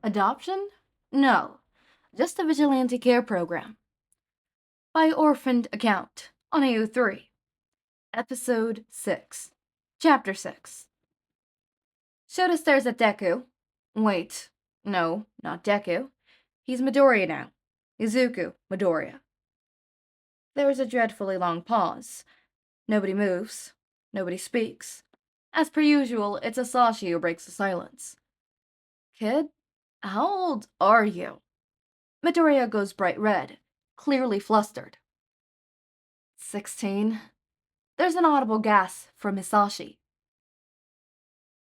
Adoption? No, just a vigilante care program. By Orphaned Account on AO3. Episode 6. Chapter 6. Shouta stares at Deku. Wait, no, not Deku. He's Midoriya now. Izuku, Midoriya. There is a dreadfully long pause. Nobody moves. Nobody speaks. As per usual, it's Hizashi who breaks the silence. Kid, how old are you? Midoriya goes bright red, clearly flustered. 16. There's an audible gasp from Hizashi.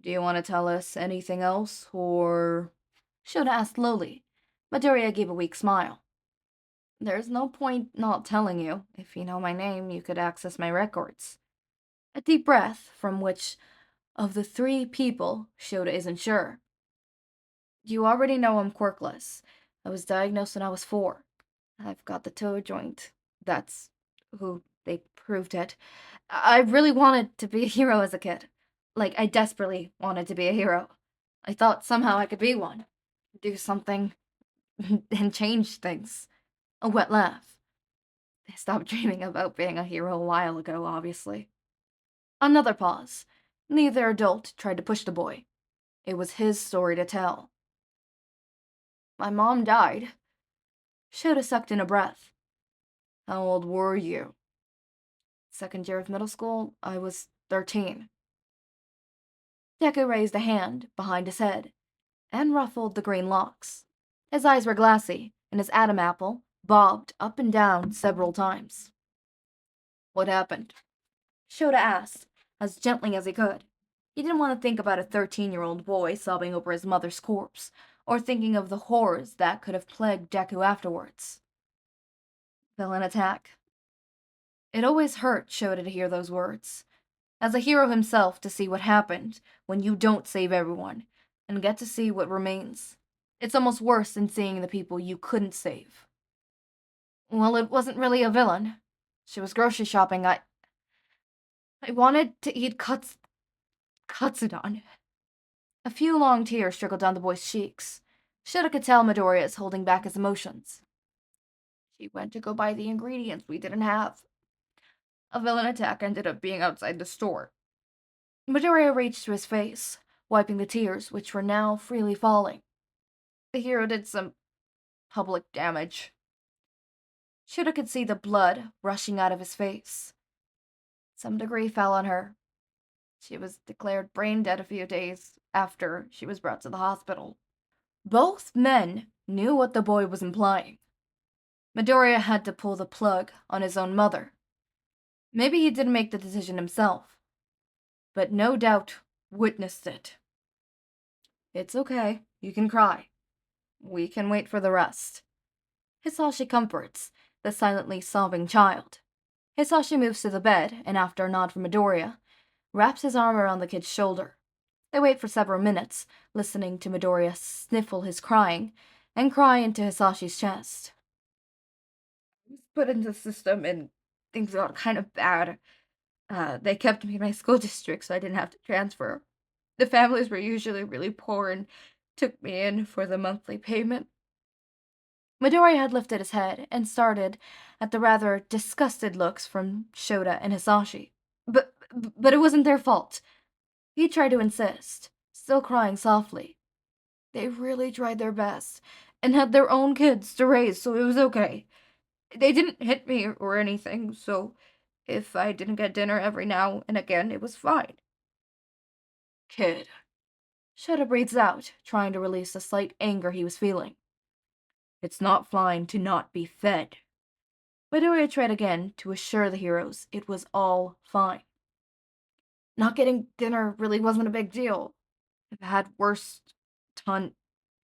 Do you want to tell us anything else, or... Shouta asked lowly. Midoriya gave a weak smile. There's no point not telling you. If you know my name, you could access my records. A deep breath, from which of the three people, Shouta isn't sure. You already know I'm quirkless. I was diagnosed when I was 4. I've got the toe joint. That's who they proved it. I really wanted to be a hero as a kid. Like, I desperately wanted to be a hero. I thought somehow I could be one. Do something and change things. A wet laugh. I stopped dreaming about being a hero a while ago, obviously. Another pause. Neither adult tried to push the boy. It was his story to tell. My mom died. Shouta sucked in a breath. How old were you? Second year of middle school, I was 13. Deku raised a hand behind his head and ruffled the green locks. His eyes were glassy, and his Adam apple bobbed up and down several times. What happened? Shouta asked, as gently as he could. He didn't want to think about a 13-year-old boy sobbing over his mother's corpse, or thinking of the horrors that could have plagued Deku afterwards. Villain attack. It always hurt Shouta to hear those words. As a hero himself, to see what happened when you don't save everyone, and get to see what remains. It's almost worse than seeing the people you couldn't save. Well, it wasn't really a villain. She was grocery shopping. I wanted to eat katsudon. A few long tears trickled down the boy's cheeks. Shouta could tell Midoriya is holding back his emotions. She went to go buy the ingredients we didn't have. A villain attack ended up being outside the store. Midoriya reached to his face, wiping the tears, which were now freely falling. The hero did some public damage. Shouta could see the blood rushing out of his face. Some degree fell on her. She was declared brain dead a few days after she was brought to the hospital. Both men knew what the boy was implying. Midoriya had to pull the plug on his own mother. Maybe he didn't make the decision himself, but no doubt witnessed it. It's okay, you can cry. We can wait for the rest. Hizashi comforts the silently sobbing child. Hizashi moves to the bed, and after a nod from Midoriya, wraps his arm around the kid's shoulder. They wait for several minutes, listening to Midoriya sniffle his crying and cry into Hisashi's chest. I was put into the system and things got kind of bad. They kept me in my school district so I didn't have to transfer. The families were usually really poor and took me in for the monthly payment. Midoriya had lifted his head and started at the rather disgusted looks from Shouta and Hizashi. But it wasn't their fault. He tried to insist, still crying softly. They really tried their best and had their own kids to raise, so it was okay. They didn't hit me or anything, so if I didn't get dinner every now and again, it was fine. Kid. Shouta breathes out, trying to release the slight anger he was feeling. It's not fine to not be fed. Midoriya tried again to assure the heroes it was all fine. Not getting dinner really wasn't a big deal. I've had worse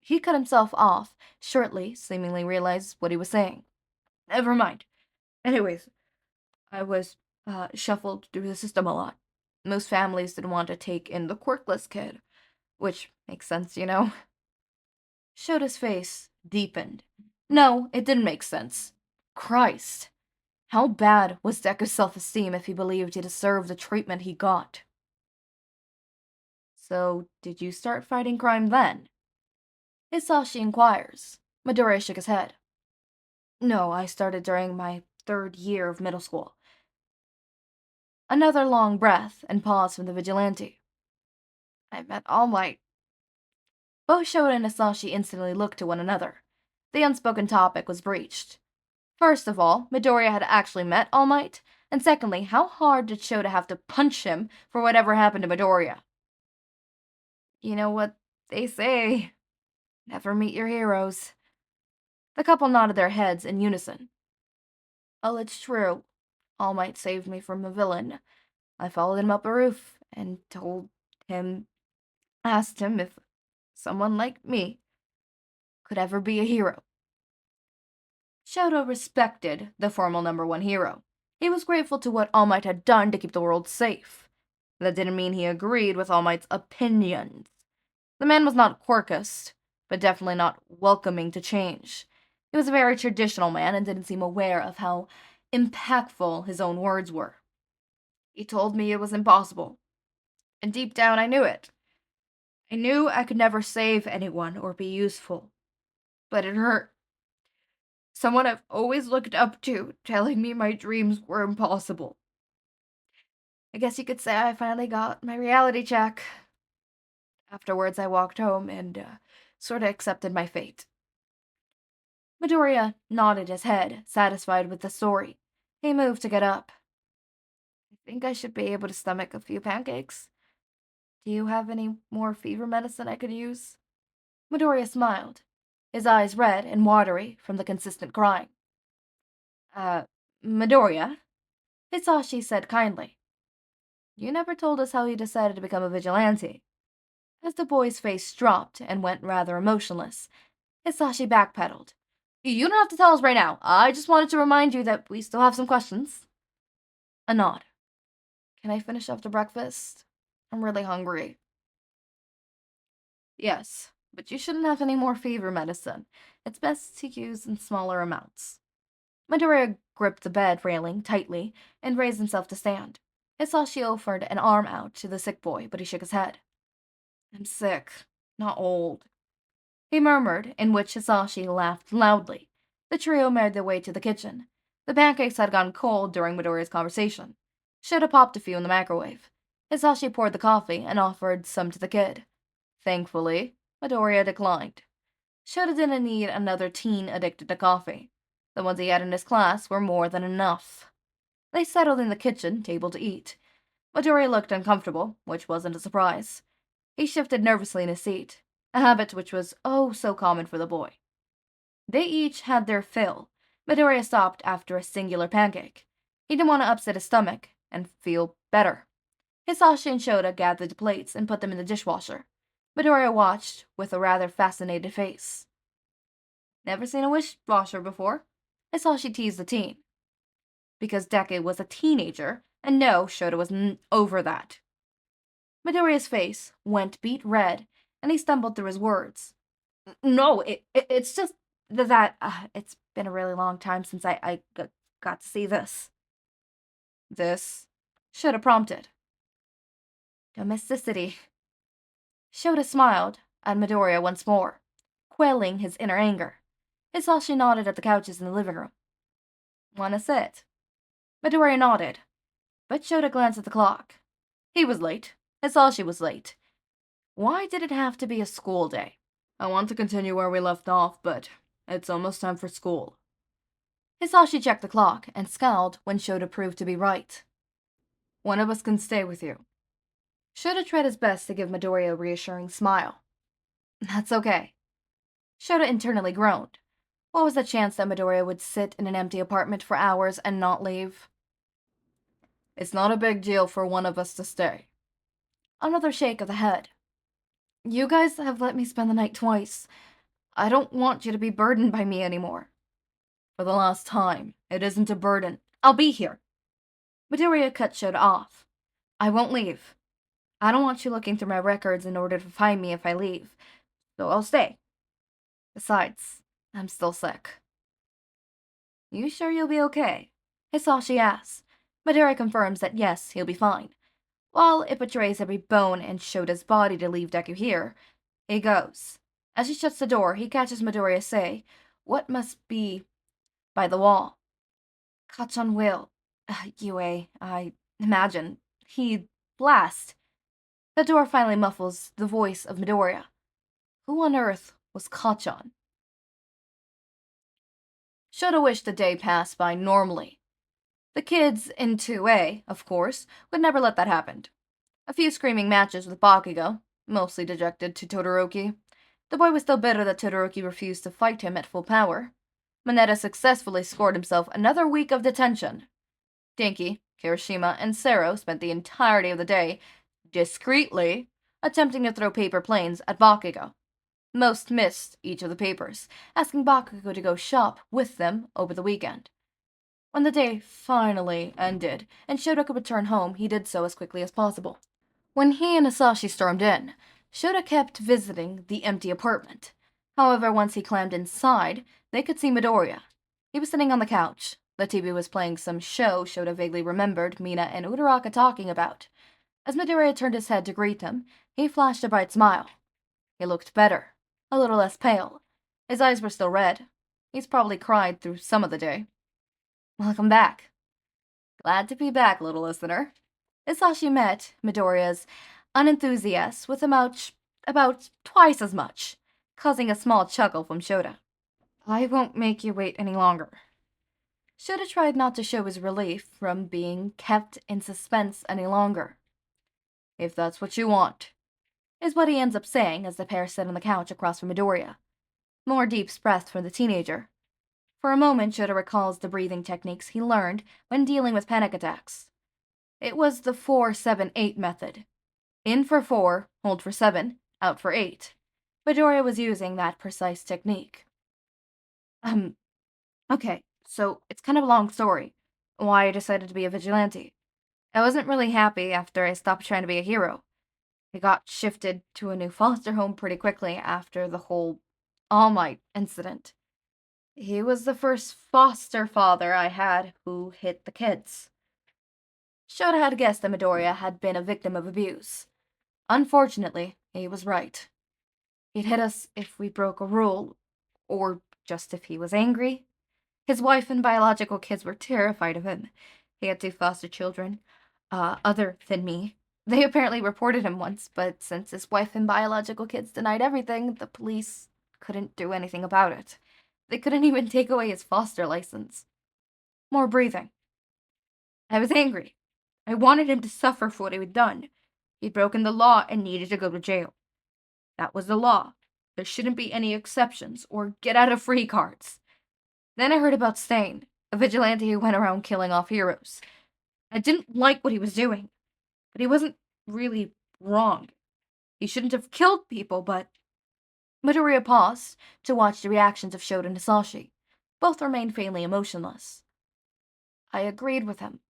He cut himself off shortly, seemingly realized what he was saying. Never mind. Anyways, I was shuffled through the system a lot. Most families didn't want to take in the quirkless kid, which makes sense, you know. Shota's face deepened. No, it didn't make sense. Christ. How bad was Deku's self-esteem if he believed he deserved the treatment he got? So, did you start fighting crime then? Hizashi inquires. Midoriya shook his head. No, I started during my 3rd year of middle school. Another long breath and pause from the Vigilante. I met All Might. Both Shouta and Hizashi instantly looked to one another. The unspoken topic was breached. First of all, Midoriya had actually met All Might, and secondly, how hard did Shouta have to punch him for whatever happened to Midoriya? You know what they say, never meet your heroes. The couple nodded their heads in unison. Oh, it's true. All Might saved me from a villain. I followed him up a roof and asked him if someone like me could ever be a hero. Shouta respected the formal #1 hero. He was grateful to what All Might had done to keep the world safe. That didn't mean he agreed with All Might's opinions. The man was not quirkist, but definitely not welcoming to change. He was a very traditional man and didn't seem aware of how impactful his own words were. He told me it was impossible, and deep down I knew it. I knew I could never save anyone or be useful, but it hurt. Someone I've always looked up to telling me my dreams were impossible. I guess you could say I finally got my reality check. Afterwards, I walked home and sort of accepted my fate. Midoriya nodded his head, satisfied with the story. He moved to get up. I think I should be able to stomach a few pancakes. Do you have any more fever medicine I could use? Midoriya smiled, his eyes red and watery from the consistent crying. Midoriya? Hizashi said kindly. You never told us how you decided to become a vigilante. As the boy's face dropped and went rather emotionless, Hizashi backpedaled. You don't have to tell us right now. I just wanted to remind you that we still have some questions. A nod. Can I finish after breakfast? I'm really hungry. Yes, but you shouldn't have any more fever medicine. It's best to use in smaller amounts. Midoriya gripped the bed railing tightly and raised himself to stand. Hizashi offered an arm out to the sick boy, but he shook his head. I'm sick, not old. He murmured, in which Hizashi laughed loudly. The trio made their way to the kitchen. The pancakes had gone cold during Midoriya's conversation. Shouta popped a few in the microwave. Hizashi poured the coffee and offered some to the kid. Thankfully, Midoriya declined. Shouta didn't need another teen addicted to coffee. The ones he had in his class were more than enough. They settled in the kitchen table to eat. Midoriya looked uncomfortable, which wasn't a surprise. He shifted nervously in his seat, a habit which was oh so common for the boy. They each had their fill. Midoriya stopped after a singular pancake. He didn't want to upset his stomach and feel better. Hizashi and Shouta gathered the plates and put them in the dishwasher. Midoriya watched with a rather fascinated face. Never seen a dishwasher before? Hizashi teased the teen. Because Deke was a teenager, and no, Shouta was over that. Midoriya's face went beet red, and he stumbled through his words. No, it's just that it's been a really long time since I got to see this. This? Shouta prompted. Domesticity. Shouta smiled at Midoriya once more, quelling his inner anger. Hizashi nodded at the couches in the living room. Wanna sit? Midoriya nodded, but Shouta glanced at the clock. He was late. Hizashi was late. Why did it have to be a school day? I want to continue where we left off, but it's almost time for school. Hizashi checked the clock and scowled when Shouta proved to be right. One of us can stay with you. Shouta tried his best to give Midoriya a reassuring smile. That's okay. Shouta internally groaned. What was the chance that Midoriya would sit in an empty apartment for hours and not leave? It's not a big deal for one of us to stay. Another shake of the head. You guys have let me spend the night twice. I don't want you to be burdened by me anymore. For the last time, it isn't a burden. I'll be here. Midoriya cut Shouta off. I won't leave. I don't want you looking through my records in order to find me if I leave, so I'll stay. Besides, I'm still sick. You sure you'll be okay? Hizashi asks. Midoriya confirms that yes, he'll be fine. While it betrays every bone in Shouta's body to leave Deku here, he goes. As he shuts the door, he catches Midoriya say, what must be by the wall. Kachan will. Yue, I imagine. He blast. The door finally muffles the voice of Midoriya. Who on earth was Kachan? Shouta wished the day passed by normally. The kids in 2A, of course, would never let that happen. A few screaming matches with Bakugou, mostly dejected to Todoroki. The boy was still bitter that Todoroki refused to fight him at full power. Mineta successfully scored himself another week of detention. Dinky, Kirishima, and Sero spent the entirety of the day, discreetly, attempting to throw paper planes at Bakugou. Most missed each of the papers, asking Bakugou to go shop with them over the weekend. When the day finally ended, and Shouta could return home, he did so as quickly as possible. When he and Hizashi stormed in, Shouta kept visiting the empty apartment. However, once he climbed inside, they could see Midoriya. He was sitting on the couch. The TV was playing some show Shouta vaguely remembered Mina and Uraraka talking about. As Midoriya turned his head to greet him, he flashed a bright smile. He looked better, a little less pale. His eyes were still red. He's probably cried through some of the day. Welcome back. Glad to be back, little listener. Hizashi met Midoriya's unenthusiasm with about twice as much, causing a small chuckle from Shouta. I won't make you wait any longer. Shouta tried not to show his relief from being kept in suspense any longer. If that's what you want, is what he ends up saying as the pair sit on the couch across from Midoriya. More deep breaths from the teenager. For a moment, Shouta recalls the breathing techniques he learned when dealing with panic attacks. It was the 4-7-8 method. In for 4, hold for 7, out for 8. Midoriya was using that precise technique. Okay, so it's kind of a long story. Why I decided to be a vigilante. I wasn't really happy after I stopped trying to be a hero. I got shifted to a new foster home pretty quickly after the whole All Might incident. He was the first foster father I had who hit the kids. Shouta had guessed that Midoriya had been a victim of abuse. Unfortunately, he was right. He'd hit us if we broke a rule, or just if he was angry. His wife and biological kids were terrified of him. He had 2 foster children, other than me. They apparently reported him once, but since his wife and biological kids denied everything, the police couldn't do anything about it. They couldn't even take away his foster license. More breathing. I was angry. I wanted him to suffer for what he had done. He'd broken the law and needed to go to jail. That was the law. There shouldn't be any exceptions or get-out-of-free cards. Then I heard about Stain, a vigilante who went around killing off heroes. I didn't like what he was doing, but he wasn't really wrong. He shouldn't have killed people, but... Midoriya paused to watch the reactions of Shouta and Hizashi. Both remained faintly emotionless. I agreed with him.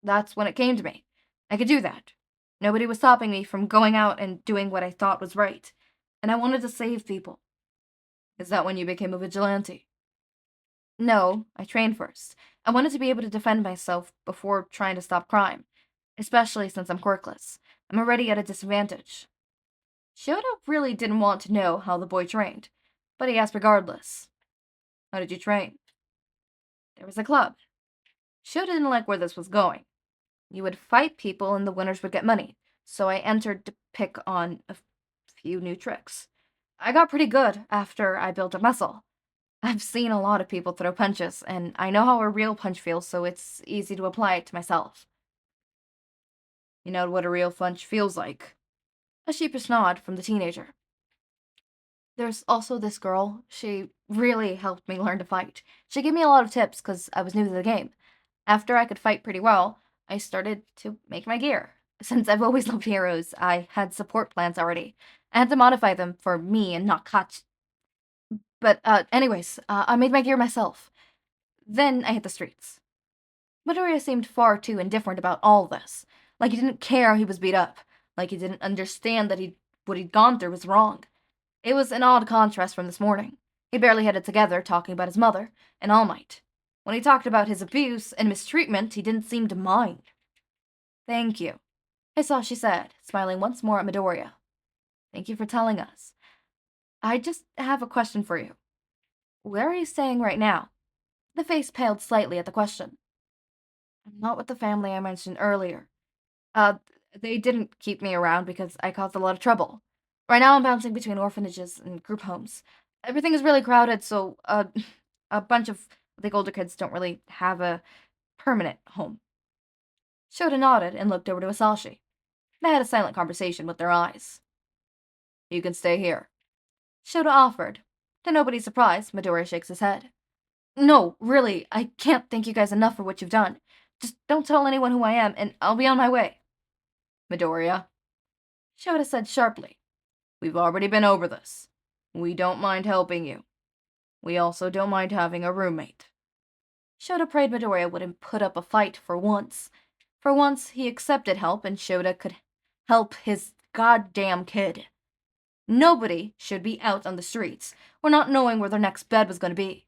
That's when it came to me. I could do that. Nobody was stopping me from going out and doing what I thought was right. And I wanted to save people. Is that when you became a vigilante? No, I trained first. I wanted to be able to defend myself before trying to stop crime. Especially since I'm quirkless. I'm already at a disadvantage. Shouta really didn't want to know how the boy trained, but he asked regardless. How did you train? There was a club. Shouta didn't like where this was going. You would fight people and the winners would get money, so I entered to pick on a few new tricks. I got pretty good after I built a muscle. I've seen a lot of people throw punches, and I know how a real punch feels, so it's easy to apply it to myself. You know what a real punch feels like? A sheepish nod from the teenager. There's also this girl. She really helped me learn to fight. She gave me a lot of tips because I was new to the game. After I could fight pretty well, I started to make my gear. Since I've always loved heroes, I had support plans already. I had to modify them for me and not Katsuki. But, anyways, I made my gear myself. Then I hit the streets. Midoriya seemed far too indifferent about all this. Like he didn't care he was beat up. Like he didn't understand that what he'd gone through was wrong. It was an odd contrast from this morning. He barely had it together talking about his mother and All Might. When he talked about his abuse and mistreatment, he didn't seem to mind. Thank you, Hizashi said, smiling once more at Midoriya. Thank you for telling us. I just have a question for you. Where are you staying right now? The face paled slightly at the question. I'm not with the family I mentioned earlier. Uh, they didn't keep me around because I caused a lot of trouble. Right now I'm bouncing between orphanages and group homes. Everything is really crowded, so, a bunch of the older kids don't really have a permanent home. Shouta nodded and looked over to Hizashi. They had a silent conversation with their eyes. You can stay here. Shouta offered. To nobody's surprise, Midoriya shakes his head. No, really, I can't thank you guys enough for what you've done. Just don't tell anyone who I am, and I'll be on my way. Midoriya, Shouta said sharply. We've already been over this. We don't mind helping you. We also don't mind having a roommate. Shouta prayed Midoriya wouldn't put up a fight for once. For once, he accepted help and Shouta could help his goddamn kid. Nobody should be out on the streets or not knowing where their next bed was going to be.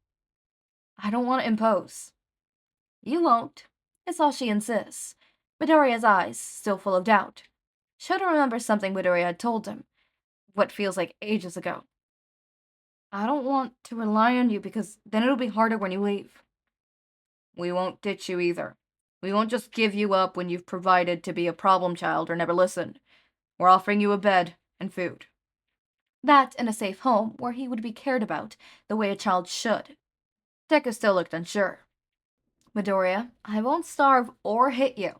I don't want to impose. You won't. It's all she insists. Midoriya's eyes, still full of doubt. Shouta remembers something Midoriya had told him, what feels like ages ago. I don't want to rely on you because then it'll be harder when you leave. We won't ditch you either. We won't just give you up when you've provided to be a problem child or never listened. We're offering you a bed and food. That in a safe home where he would be cared about the way a child should. Deku still looked unsure. Midoriya, I won't starve or hit you.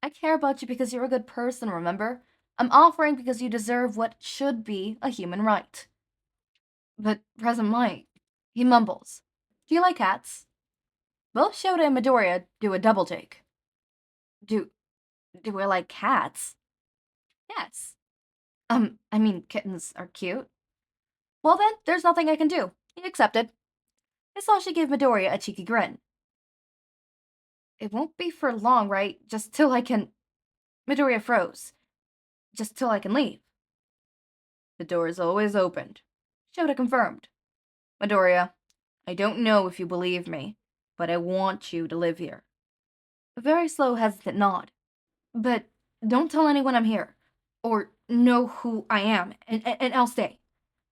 I care about you because you're a good person, remember? I'm offering because you deserve what should be a human right. But President Mike, he mumbles. Do you like cats? Both Shouta and Midoriya do a double take. Do I like cats? Yes. I mean, kittens are cute. Well then, there's nothing I can do. He accepted. Hizashi gave Midoriya a cheeky grin. It won't be for long, right? Just till I can... Midoriya froze. Just till I can leave. The door is always opened. Shouta confirmed. Midoriya, I don't know if you believe me, but I want you to live here. A very slow, hesitant nod. But don't tell anyone I'm here. Or know who I am, and I'll stay.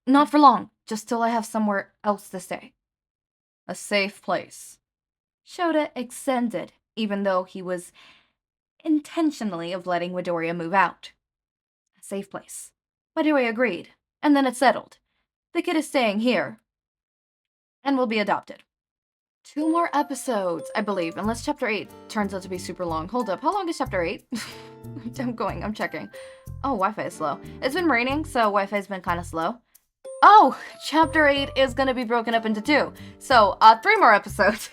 Not for long, just till I have somewhere else to stay. A safe place. Shouta extended, even though he was intentionally of letting Midoriya move out. A safe place. Midoriya agreed, and then it settled. The kid is staying here, and will be adopted. 2 more episodes, I believe, unless Chapter 8 turns out to be super long. Hold up, how long is Chapter 8? I'm checking. Oh, Wi-Fi is slow. It's been raining, so Wi-Fi's been kind of slow. Oh, Chapter 8 is going to be broken up into 2. So, 3 more episodes.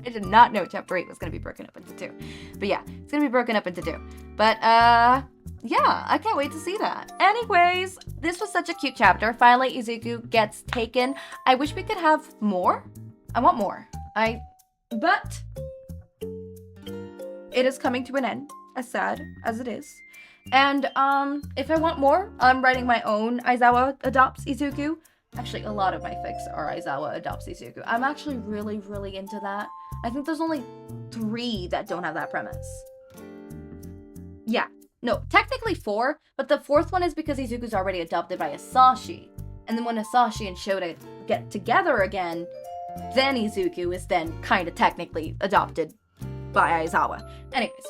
I did not know Chapter 8 was going to be broken up into 2. But yeah, it's going to be broken up into 2. But, yeah, I can't wait to see that. Anyways, this was such a cute chapter. Finally, Izuku gets taken. I wish we could have more. I want more. But it is coming to an end, as sad as it is. And, if I want more, I'm writing my own Aizawa adopts Izuku. Actually, a lot of my fics are Aizawa adopts Izuku. I'm actually really, really into that. I think there's only 3 that don't have that premise. Yeah. No, technically 4, but the 4th one is because Izuku's already adopted by Hizashi. And then when Hizashi and Shouta get together again, then Izuku is then kind of technically adopted by Aizawa. Anyways.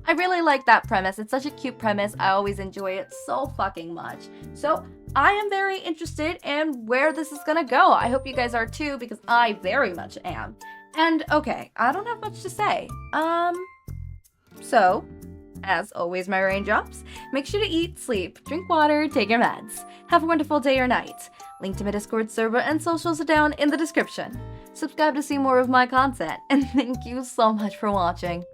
I really like that premise. It's such a cute premise. I always enjoy it so fucking much. So I am very interested in where this is gonna go. I hope you guys are too, because I very much am. And okay, I don't have much to say. So, as always, my raindrops, make sure to eat, sleep, drink water, take your meds. Have a wonderful day or night. Link to my Discord server and socials are down in the description. Subscribe to see more of my content, and thank you so much for watching.